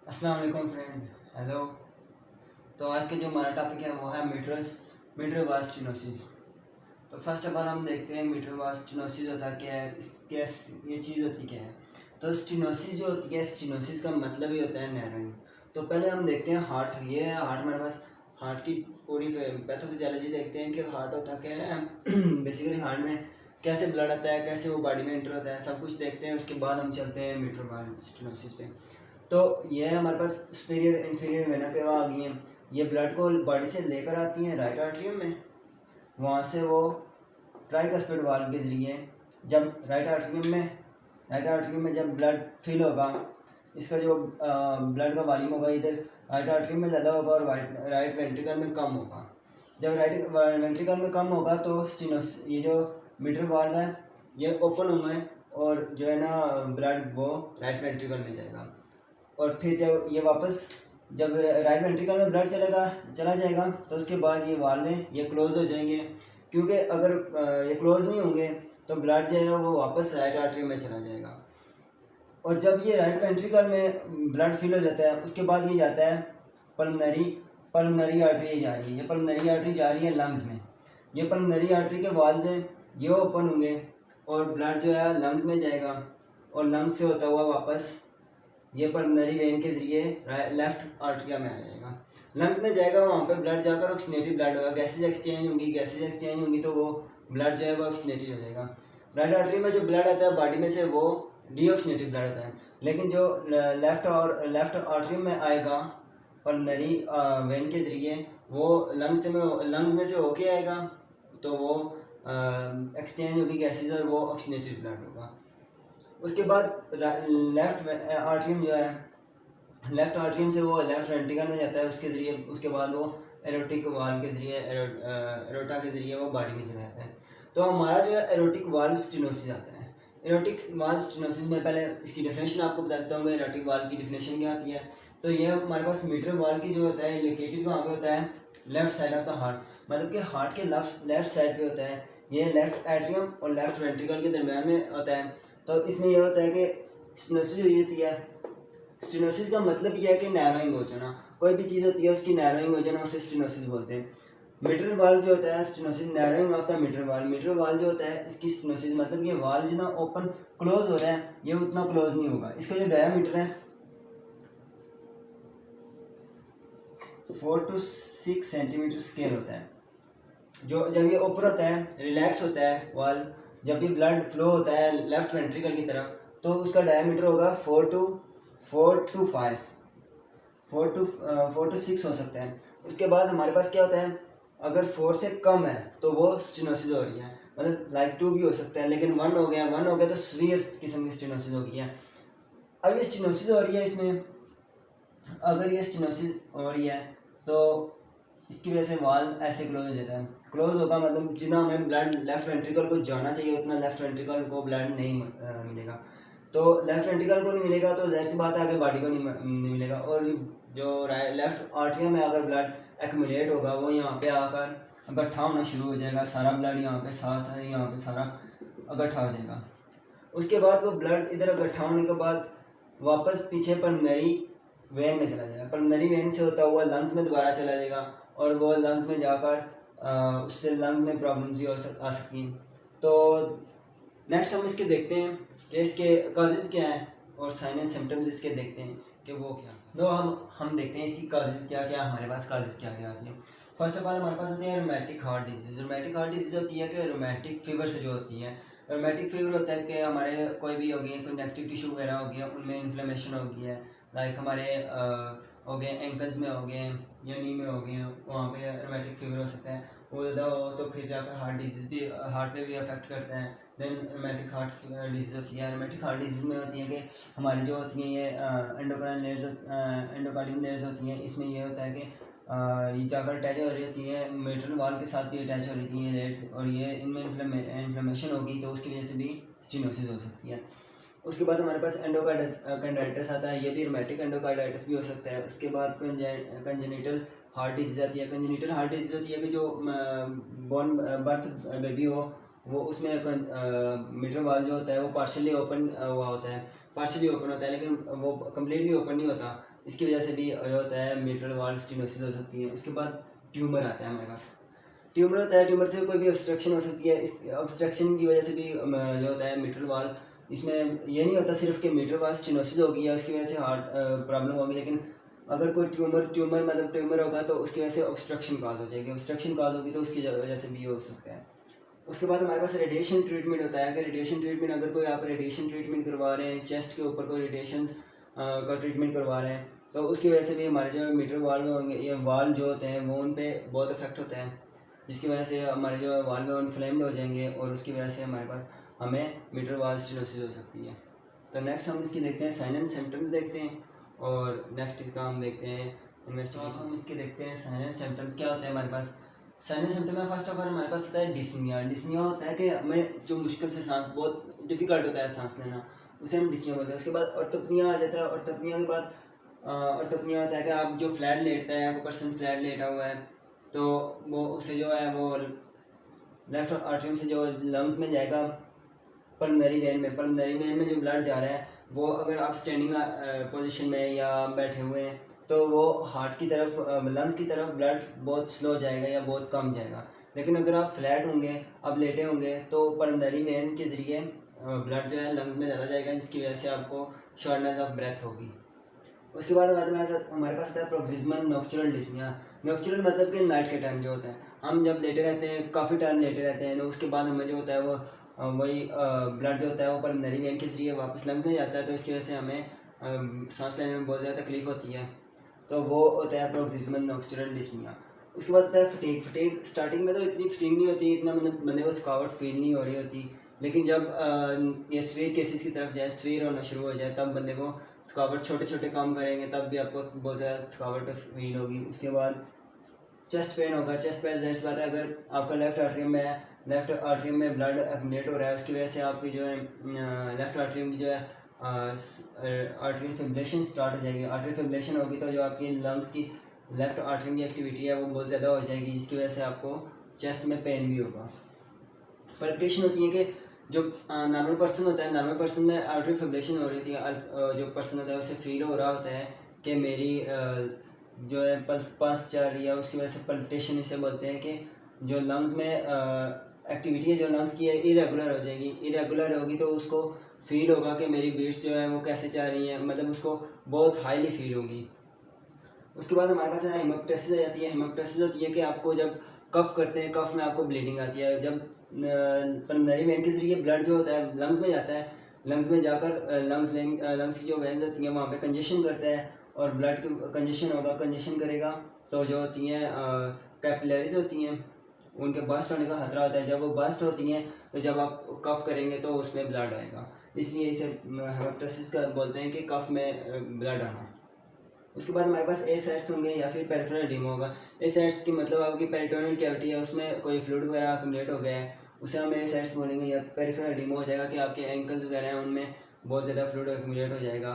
अस्सलाम वालेकुम friends. Hello. तो आज का जो हमारा टॉपिक है वो है मीटर वाल स्टेनोसिस। तो फर्स्ट ऑफ ऑल हम देखते हैं मीटर वाल स्टेनोसिस होता क्या है, ये चीज़ होती क्या है। तो स्टेनोसिस जो होती है, स्टेनोसिस का मतलब ही होता है नैरोइंग। तो पहले हम देखते हैं हार्ट। ये है हार्ट, हमारे पास हार्ट की पूरी पैथोफिजियोलॉजी देखते हैं कि हार्ट होता क्या है। बेसिकली हार्ट में कैसे ब्लड आता है, कैसे वो बॉडी में एंटर होता है, सब कुछ देखते हैं। उसके बाद हम चलते हैं मीटर वाल स्टेनोसिस पे। तो ये हमारे पास सुपीरियर इन्फीरियर वेना के वहाँ आ गई हैं। ये ब्लड को बॉडी से लेकर आती हैं राइट आर्टरियम में। वहाँ से वो ट्राइकस्पिड वाल्व के ज़रिए जब राइट आर्टरियम में जब ब्लड फिल होगा, इसका जो ब्लड का वॉल्यूम होगा इधर राइट आर्टरियम में ज़्यादा होगा और राइट वेंट्रिकल में कम होगा। जब राइट वेंट्रिकल में कम होगा तो ये जो मीटर वाल्व है ये ओपन होंगे और जो है ना ब्लड वो राइट वेंट्रिकल में जाएगा। और फिर जब राइट वेंट्रिकल में ब्लड चला जाएगा तो उसके बाद ये वाल्वें ये क्लोज हो जाएंगे, क्योंकि अगर ये क्लोज नहीं होंगे तो ब्लड जो है वो वापस राइट आर्टरी में चला जाएगा। और जब ये राइट वेंट्रिकल में ब्लड फिल हो जाता है उसके बाद ये जाता है पल्मोनरी आर्टरी जा रही है। ये पल्मोनरी आर्टरी जा रही है लंग्स में। ये पल्मोनरी आर्टरी के वाल्व हैं ये ओपन होंगे और ब्लड जो है लंग्स में जाएगा और लंग्स से होता हुआ वापस ये पल्मोनरी वेन के जरिए लेफ्ट आर्टरिया में आ जाएगा, लंग्स में जाएगा। वहाँ पे ब्लड जाकर ऑक्सीनेटेड ब्लड होगा, गैसेज एक्सचेंज होंगी तो वो ब्लड जो है वो ऑक्सीनेटेड हो जाएगा। राइट आर्टरी में जो ब्लड आता है बॉडी में से वो डीऑक्सीनेटेड ब्लड आता है, लेकिन जो लेफ्ट आर्टरी में आएगा पल्मोनरी वेन के जरिए वो लंग्स में से होके आएगा तो वो एक्सचेंज होगी गैसेज और वो ऑक्सीनेटेड ब्लड होगा। उसके बाद लेफ्ट आर्टरियम से वो लेफ्ट वेंट्रिकल में जाता है, उसके ज़रिए उसके बाद वो एरोटिक वाल्व के ज़रिए एरोटा के ज़रिए वो बॉडी में चला जाता है। तो हमारा जो है एरोटिक वाल्व स्टेनोसिस आता है। एरोटिक वाल्व स्टेनोसिस में पहले इसकी डेफिनेशन आपको बताता हूँ। एरोटिक वाल्व की डेफिनेशन क्या होती है। तो ये हमारे पास मीटर वाल्व की जो होता है लोकेटेड कहाँ पे होता है, left side of the heart, मतलब कि हार्ट के लेफ्ट साइड पे होता है। ये लेफ्ट एट्रियम और लेफ्ट वेंट्रिकल के दरम्यान में होता है। तो इसमें यह होता है कि स्टेनोसिस हो जाती है। स्टेनोसिस का मतलब यह है कि नैरोइंग हो जाना, कोई भी चीज़ होती है उसकी नैरोइंग हो जाना, उसे स्टेनोसिस बोलते हैं। मीटर वाल्व जो होता है stenosis, narrowing of the mitral valve जो होता है इसकी स्टेनोसिस मतलब ये वाल्व जो ना ओपन क्लोज हो रहा है ये उतना क्लोज नहीं होगा। इसका जो डायामीटर है 4 to 6 सेंटीमीटर स्केल होता है। जो जब ये ओपन होता है रिलैक्स होता है वाल्व, जब भी ब्लड फ्लो होता है लेफ्ट वेंट्रिकल की तरफ तो उसका डायमीटर होगा 4 to 6 हो सकता है। उसके बाद हमारे पास क्या होता है, अगर 4 से कम है तो वो स्टेनोसिस हो रही है, मतलब लाइक 2 भी हो सकता है, लेकिन 1 हो गया तो सीवियर किस्म की स्टेनोसिस हो गई है। अब ये स्टेनोसिस हो रही है इसमें, अगर ये स्टेनोसिस हो रही है तो इसकी वजह से वाल्व ऐसे क्लोज हो जाता है। क्लोज होगा मतलब जितना हमें ब्लड लेफ्ट वेंट्रिकल को जाना चाहिए उतना लेफ्ट वेंट्रिकल को ब्लड नहीं मिलेगा। तो लेफ्ट वेंट्रिकल को नहीं मिलेगा तो जाहिर सी बात है आगे बॉडी को नहीं मिलेगा। और जो लेफ्ट आर्टरियम में अगर ब्लड एक्यूमुलेट होगा वो यहाँ पे आकर इकट्ठा होना शुरू हो जाएगा। सारा ब्लड यहाँ पे सारा इकट्ठा हो जाएगा। उसके बाद वो ब्लड इधर इकट्ठा होने के बाद वापस पीछे पल्मोनरी वेन में चला जाएगा। पल्मोनरी वेन से होता हुआ लंग्स में दोबारा चला जाएगा और वो लंग्स में जाकर उससे लंग्स में प्रॉब्लम्स भी आ सकती हैं। तो नेक्स्ट हम इसके देखते हैं कि इसके काजेज़ क्या हैं और साइन एंड सिम्टम्स इसके देखते हैं कि वो क्या। तो हम देखते हैं इसकी काजेज़ क्या क्या, हमारे पास काजेज़ क्या क्या आती हैं। फर्स्ट ऑफ ऑल हमारे पास होती है rheumatic heart disease. Rheumatic heart disease होती है कि रोमैटिक फीवर से जो होती है। रोमैटिक फीवर होता है कि हमारे कोई भी हो गए कनेक्टिव टिश्यू वगैरह हो गया उनमें इन्फ्लेमेशन हो गई है, लाइक हमारे हो गए एंकल्स में हो गए या नी में हो गए, वहाँ पे रोमैटिक फीवर हो सकता है। वो ज़्यादा हो तो फिर जाकर हार्ट पे भी अफेक्ट करता है। देन रोमैटिक हार्ट डिजीज़ होती है। रोमैटिक हार्ट डिजीज़ में होती है कि हमारी जो होती हैं ये एंडोकार्डियम लेयर्स होती हैं, इसमें ये होता है कि ये जाकर अटैच हो रही होती हैं मेटल वाल के साथ भी अटैच हो रही हैं लेयर्स, और ये इनमें इन्फ्लेमेशन होगी तो उसकी वजह से भी स्टेनोसिस हो सकती है। उसके बाद हमारे पास एंडोकार्डाइटिस आता है, ये भी रोमैटिक एंडोकार्डाइटिस भी हो सकता है। उसके बाद कंजेनिटल हार्ट डिजीज़ आती है। कंजेनिटल हार्ट डिजीज़ होती है कि जो बॉर्न बर्थ बेबी हो वो उसमें मीटर वाल जो होता है वो पार्शियली ओपन हुआ होता है, पार्शियली ओपन होता है लेकिन वो कम्प्लीटली ओपन नहीं होता। इसकी वजह से भी जो होता है मिट्रल वाल स्टेनोसिस हो सकती है। उसके बाद ट्यूमर आता है हमारे पास। ट्यूमर होता है, ट्यूमर से कोई भी ऑब्स्ट्रक्शन हो सकती है। इस ऑब्स्ट्रक्शन की वजह से भी जो होता है मिट्रल वाल, इसमें ये नहीं होता सिर्फ कि मिट्रल वाल स्टेनोसिस होगी या उसकी वजह से हार्ट प्रॉब्लम होगी, लेकिन अगर कोई ट्यूमर मतलब ट्यूमर होगा तो उसकी वजह से ऑब्स्ट्रक्शन काज हो जाएगी। ऑब्स्ट्रक्शन काज होगी तो उसकी वजह से भी हो सकता है। उसके बाद हमारे पास रेडिएशन ट्रीटमेंट होता है कि रेडिएशन ट्रीटमेंट, अगर कोई आप रेडिएशन ट्रीटमेंट करवा रहे हैं, चेस्ट के ऊपर कोई रेडिएशन का ट्रीटमेंट करवा रहे हैं, तो उसकी वजह से भी हमारे जो मिट्रल वाल में होंगे, ये वाल जो होते हैं वो उन पर बहुत इफेक्ट होता है, जिसकी वजह से हमारे जो वाल में इन्फ्लेम्ड हो जाएंगे और उसकी वजह से हमारे पास हमें मिट्रल वाल स्टेनोसिस हो सकती है। तो नेक्स्ट हम इसकी देखते हैं साइन एंड सिम्टम्स देखते हैं, और नेक्स्ट इसका हम देखते हैं इन्वेस्टिगेशन। हम इसके देखते हैं साइन एंड सिम्टम्स क्या होते हैं हमारे पास। साइन एंड सिम्टम में फर्स्ट ऑफ ऑल हमारे पास होता है डिस्निया। डिस्निया होता है कि हमें जो मुश्किल से सांस, बहुत डिफिकल्ट होता है सांस लेना, उसे हम डिस्निया बोलते हैं। उसके बाद ऑर्थोपनिया आ जाता है। ऑर्थोपनिया के बाद ऑर्थोपनिया होता है कि आप जो फ्लैट लेटता है, वो पर्सन फ्लैट लेटा हुआ है, तो वो उसे जो है वो लेफ्ट आर्टरियम से जो लंग्स में जाएगा पल्मोनरी वेन में, पल्मोनरी वेन में जो ब्लड जा रहा है वो अगर आप स्टैंडिंग पोजीशन में या बैठे हुए हैं तो वो हार्ट की तरफ, लंग्स की तरफ ब्लड बहुत स्लो जाएगा या बहुत कम जाएगा। लेकिन अगर आप फ्लैट होंगे, आप लेटे होंगे, तो पल्मोनरी वेन के ज़रिए ब्लड जो है लंग्स में ज़्यादा जाएगा, जिसकी वजह से आपको शॉर्टनेस ऑफ ब्रेथ होगी। उसके बाद हमारे पास आता है प्रोक्सिमल नॉक्चुरल डिस्निया। नॉक्चुरल मतलब कि नाइट के टाइम जो होता है, हम जब लेटे रहते हैं, काफ़ी टाइम लेटे रहते हैं, तो उसके बाद हमें जो होता है वो वही ब्लड जो होता है वो पल्मोनरी वेन के जरिए वापस लंग्स में जाता है, तो इसकी वजह से हमें सांस लेने में बहुत ज़्यादा तकलीफ होती है, तो वो होता है प्रोक्सिमल नॉक्चुरल डिस्निया। उसके बाद होता है फटीग। फटीग स्टार्टिंग में तो इतनी फटीग नहीं होती, इतना मतलब बंदे को थकावट फील नहीं हो रही होती, लेकिन जब ये स्वीर केसेस की तरफ जाए, स्वीर होना शुरू हो जाए, तब बंदे को थकावट, छोटे छोटे काम करेंगे तब भी आपको बहुत ज़्यादा थकावट फील होगी। उसके बाद चेस्ट पेन होगा। चेस्ट पेन जैसी बात है, अगर आपका लेफ्ट आर्टरियम में है, लेफ्ट आर्टरियम में ब्लड एक्यूमुलेट हो रहा है, उसकी वजह से आपकी जो है लेफ्ट आर्टरियम की जो है आर्टरियल फिब्रिलेशन स्टार्ट हो जाएगी। आर्टरियल फिब्रिलेशन होगी तो जो आपकी लंग्स की लेफ्ट आर्टरियम की एक्टिविटी है वो बहुत ज़्यादा हो जाएगी, जिसकी वजह से आपको चेस्ट में पेन भी होगा। पल्पिटेशन होती है कि जो नॉर्मल पर्सन होता है, नॉर्मल पर्सन में आर्टरी फिब्रिलेशन हो रही थी, जो पर्सन होता है उसे फील हो रहा होता है कि मेरी जो है पल्स चल रही है, उसकी वजह से पल्पिटेशन इसे बोलते हैं कि जो लंग्स में एक्टिविटी है जो लंग्स की है इरेगुलर हो जाएगी। इरेगुलर होगी तो उसको फील होगा कि मेरी बीट्स जो है वो कैसे चल रही हैं, मतलब उसको बहुत हाईली फील होगी। उसके बाद हमारे पास हेमोप्टाइसिस आ जाती है। हेमोप्टाइसिस होती है कि आपको जब कफ करते हैं, कफ में आपको ब्लीडिंग आती है, जब पल्मोनरी वेन के जरिए ब्लड जो होता है लंग्स में जाता है, लंग्स में जाकर लंग्स की जो वेन्स होती हैं वहाँ पे कंजेशन करता है, और ब्लड कंजेशन होगा, कंजेशन करेगा तो जो होती हैं कैपिलरीज होती हैं उनके बस्ट होने का खतरा होता है। जब वो बस्ट होती हैं तो जब आप कफ करेंगे तो उसमें ब्लड आएगा, इसलिए इसे हेमोप्टाइसिस का बोलते हैं कि कफ में ब्लड आना। उसके बाद हमारे पास एसाइड्स होंगे या फिर पेरिफेरल एडिमा होगा। एसाइड्स की मतलब आपकी पेरिटोनियल कैविटी है, उसमें कोई फ्लूइड वगैरह अक्यूमुलेट हो गया है, उसे हम एसाइड्स बोलेंगे। या पेरिफेरल एडिमा हो जाएगा कि आपके एंकल्स वगैरह हैं उनमें बहुत ज़्यादा फ्लूइड अक्यूमुलेट हो जाएगा।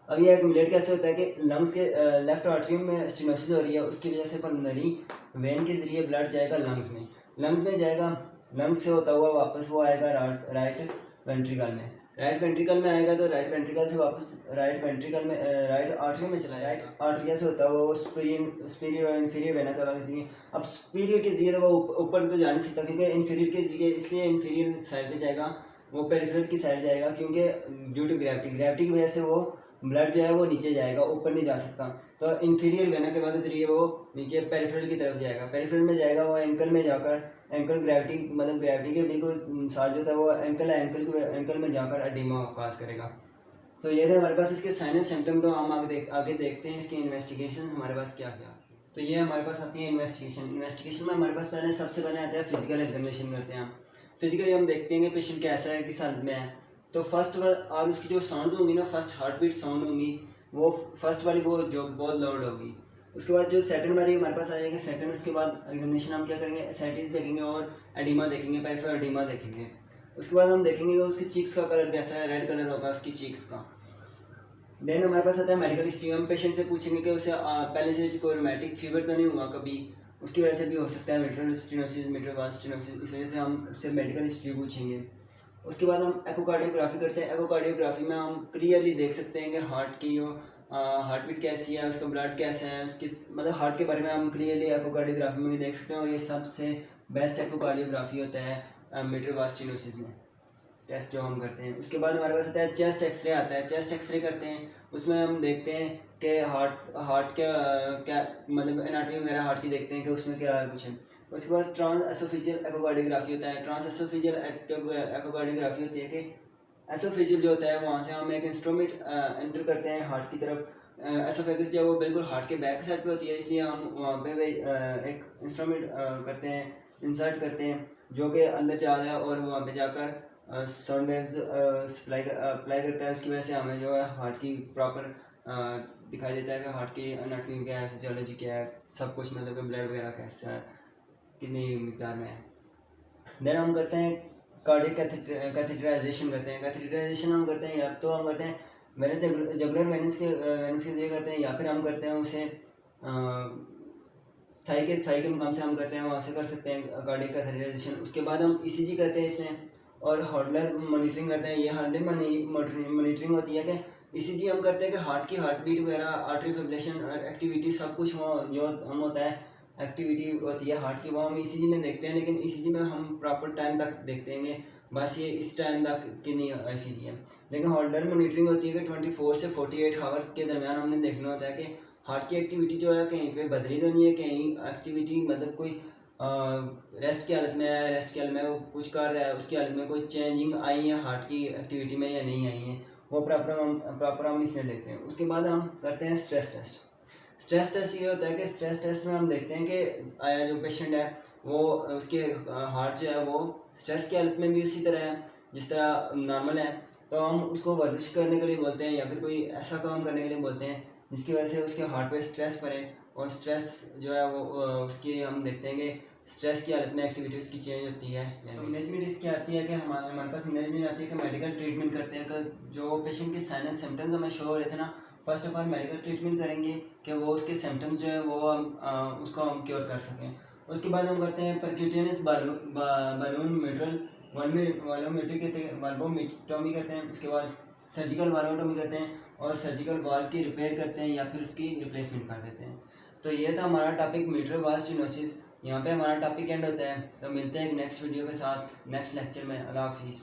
अब ये एक्यूमुलेट कैसे होता है कि लंग्स के लेफ्ट आर्टरियम में स्टेनोसिस हो रही है, उसकी वजह से पल्मोनरी वेन के जरिए ब्लड जाएगा लंग्स में जाएगा, लंग्स से होता हुआ वापस वो आएगा राइट वेंट्रिकल में। राइट वेंट्रिकल में आएगा तो राइट वेंट्रिकल से वापस राइट वेंट्रिकल में राइट आर्टरी में चला, राइट आर्टरिया से होता हुआ वो सुपीरियर और इन्फीरियर वेना का जरिए। अब सुपीरियर के जरिए तो वो ऊपर तो जा नहीं सकता, क्योंकि इन्फीरियर के जरिए, इसलिए इन्फीरियर साइड पे जाएगा, वो पेरिफेरल की साइड जाएगा, क्योंकि ड्यू टू ग्रेविटी की वजह से वो ब्लड जो है वो नीचे जाएगा, ऊपर नहीं जा सकता। तो इन्फीरियर वेना के जरिए वो नीचे पेरिफेरल की तरफ जाएगा, पेरिफेरल में जाएगा वो एंकल में जाकर, एंकल ग्रेविटी मतलब ग्रेविटी के बिल्कुल साथ जो था वो एंकल में जाकर एडिमा काज करेगा। तो ये थे हमारे पास इसके साइन एंड सिम्टम। तो हम आगे देखते हैं इसकी इन्वेस्टिगेशन हमारे पास क्या क्या। तो ये हमारे पास आती है इन्वेस्टिगेशन में हमारे पास पहले सबसे पहले आता है फिजिकल एग्जामिनेशन करते हैं। फिजिकली हम देखते हैं कि पेशेंट कैसा है, किस हालत में है। तो फर्स्ट और उसकी जो साउंड होंगी ना, फर्स्ट हार्ट बीट साउंड होंगी, वो फर्स्ट वाली वो जो बहुत लाउड होगी। उसके बाद जो सेकंड वाली हमारे पास आ जाएगी सेकंड, उसके बाद एग्जामिनेशन हम क्या करेंगे, एसाइटिस देखेंगे और एडिमा देखेंगे, पेरिफेरल एडिमा देखेंगे। उसके बाद हम देखेंगे कि उसकी चीक्स का कलर कैसा है, रेड कलर होगा उसकी चीक्स का। देन हमारे पास आता है मेडिकल हिस्ट्री। हम पेशेंट से पूछेंगे कि उसे पहले से कोई रोमैटिक फीवर तो नहीं हुआ कभी, उसकी वजह से भी हो सकता है मिट्रल स्टेनोसिस, मिट्रल वाल स्टेनोसिस, इस वजह से हम उससे मेडिकल हिस्ट्री पूछेंगे। उसके बाद हम एकोकार्डियोग्राफी करते हैं। एकोकार्डियोग्राफी में हम क्लियरली देख सकते हैं कि हार्ट की जो हार्ट बीट कैसी है, उसका ब्लड कैसा है, उसकी मतलब हार्ट के बारे में हम क्लियरली एकोकार्डियोग्राफी में भी देख सकते हैं। और ये सबसे बेस्ट एकोकार्डियोग्राफी होता है मीटर वास्ट स्टेनोसिस में टेस्ट जो हम करते हैं। उसके बाद हमारे पास आता है चेस्ट एक्सरे आता है। चेस्ट एक्सरे करते हैं, उसमें हम देखते हैं कि हार्ट क्या मतलब एनाटॉमी वगैरह हार्ट की देखते हैं कि उसमें क्या कुछ है। उसके बाद ट्रांस एसोफेजियल एकोकार्डियोग्राफी होता है। ट्रांस एसोफेजियल एकोकार्डियोग्राफी होती है कि एसोफेजियल जो होता है वहाँ से हम एक इंस्ट्रूमेंट एंटर करते हैं हार्ट की तरफ। एसोफेगस जो है वो बिल्कुल हार्ट के बैक साइड पे होती है, इसलिए हम वहाँ पे एक इंस्ट्रूमेंट करते हैं, इंसर्ट करते हैं, जो कि अंदर जाता है और वहाँ पे जाकर साउंड वेव्स अप्लाई करता है। उसकी वजह से हमें जो है हार्ट की प्रॉपर दिखाई देता है कि हार्ट की एनाटॉमी क्या है, फिजियोलॉजी क्या है, सब कुछ, मतलब कि ब्लड वगैरह कैसा है, कितनी मिकदार में है। देन हम करते हैं कार्डियक कैथेटराइजेशन करते हैं। कैथेटराइजेशन हम करते हैं या तो हम करते हैं वेनस जुगुलर वेनस के जरिए करते हैं, या फिर हम करते हैं उसे थाई के मुकाम से हम करते हैं, वहाँ से कर सकते हैं कार्डियक कैथेटराइजेशन। उसके बाद हम ईसीजी करते हैं इसमें, और हॉर्डलर मॉनिटरिंग करते हैं। ये हॉर्डलर मॉनिटरिंग होती है कि ईसीजी हम करते हैं कि हार्ट की हार्ट बीट वगैरह, आर्टरी फिब्रिलेशन, एक्टिविटी सब कुछ वो जो हम होता है एक्टिविटी होती है हार्ट की, वो हम ईसीजी में देखते हैं। लेकिन ईसीजी में हम प्रॉपर टाइम तक देखते हैं, बस ये इस टाइम तक की नहीं ईसीजी है। लेकिन हॉर्डलर मॉनिटरिंग होती है कि 24 से 48 आवर के दरमियान हमने देखना होता है कि हार्ट की एक्टिविटी जो है कहीं पे बदली तो नहीं है, कहीं एक्टिविटी मतलब कोई रेस्ट की हालत में है, रेस्ट की हालत में वो कुछ कर रहा है, उसकी हालत में कोई चेंजिंग आई है हार्ट की एक्टिविटी में या नहीं आई है, वो प्रॉपर हम इसमें देखते हैं। उसके बाद हम करते हैं स्ट्रेस टेस्ट। स्ट्रेस टेस्ट ये होता है कि स्ट्रेस टेस्ट में हम देखते हैं कि आया जो पेशेंट है वो उसके हार्ट जो है वो स्ट्रेस की हालत में भी उसी तरह है जिस तरह नॉर्मल है। तो हम उसको वर्जिश करने के लिए बोलते हैं, या फिर कोई ऐसा काम करने के लिए बोलते हैं जिसकी वजह से उसके हार्ट पे स्ट्रेस पड़े, और स्ट्रेस जो है वो उसकी हम देखते हैं कि स्ट्रेस की हालत में एक्टिविटी उसकी चेंज होती है। मैनेजमेंट इसकी आती है कि हमारे पास मैनेजमेंट आती है कि मेडिकल ट्रीटमेंट करते हैं कि जो पेशेंट के साइन एंड सिम्टम्स हमें शो हो रहे थे ना, first of all medical treatment करेंगे कि वो उसके सिम्टम्स जो है वो उसको हम क्योर कर सकें। उसके बाद हम करते हैं परक्यूटेनियस बालून मिट्रल वाल्वोमेट्रॉमी करते हैं। उसके बाद सर्जिकल वाल्वोटॉमी करते हैं, और सर्जिकल वाल्व की रिपेयर करते हैं या फिर उसकी रिप्लेसमेंट कर देते हैं। तो ये था हमारा टॉपिक मीट्रल वाल्व स्टेनोसिस। यहाँ पे हमारा टॉपिक एंड होता है। तो मिलते हैं एक नेक्स्ट वीडियो के साथ नेक्स्ट लेक्चर में। अल्लाह हाफिज़।